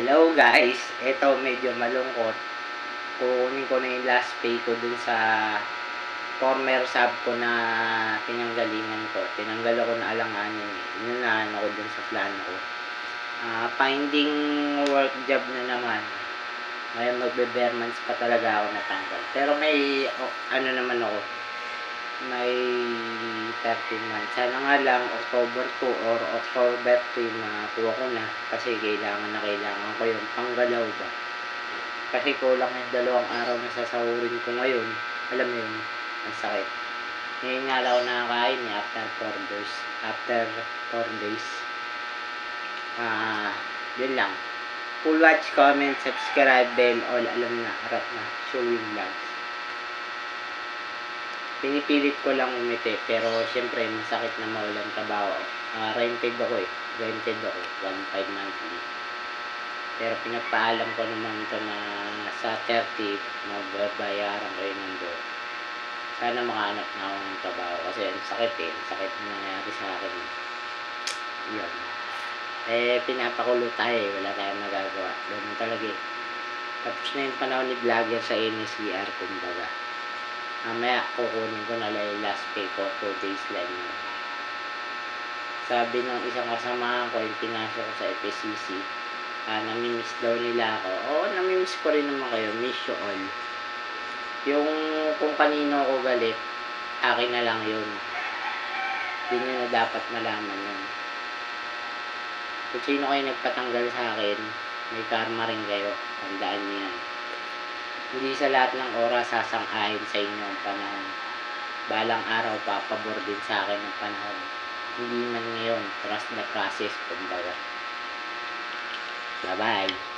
Hello guys, eto medyo malungkot. Kukunin ko na yung last pay ko dun sa former sub ko na pinanggalingan ko. Tinanggal ako na alanganin eh. Inunahan ako dun sa plano ko. Finding work job na naman. Ngayon magbe-bare months pa talaga ako natanggal. Pero may ano naman ako. May 13 months. Sana nga lang October 2 or October 3 makuha ko na. Kasi kailangan ko yung panggalaw ba. Kasi kulang yung 2 araw na sasahurin ko ngayon. Alam mo yun, ang sakit. Ngayon nga lang ako nakakain niya after 4 days. After 4 days. Yun lang. Full watch, comment, subscribe, bell, all alam na, harap na, showing vlogs. Pinipilit ko lang umiti, pero syempre masakit na mawalan trabaho. Rented ako eh. Rented ako, 1.5 monthly. Pero pinagpaalam ko naman ito na sa 30, magbabayaran kayo ng buo. Sana makahanap na ako ng trabaho kasi ang sakit eh. Ang sakit na nangyari sa akin. Yun. Pinapakulo tayo eh. Wala tayong nagagawa. Ganun talaga eh. Tapos na yung panahon ni vlogger sa NSCR kumbaga. Mamaya kukunin ko na lang yung last pay ko. 2 days lang yun. Sabi ng isang kasama ko yung pinasok ko sa FSCC, namimiss daw nila ako. Oo, namimiss ko rin naman kayo. Miss you all. Yung kung kanino ako galit, akin na lang yun. Hindi nyo na dapat malaman yun. Kung sino kayo nagpatanggal sa akin, may karma rin kayo. Tandaan nyo yan. Hindi sa lahat ng oras sasang-ayon sa inyo ang panahon. Balang araw papabor din sa akin ang panahon. Hindi man ngayon, trust the process, kumbaga. Bye-bye.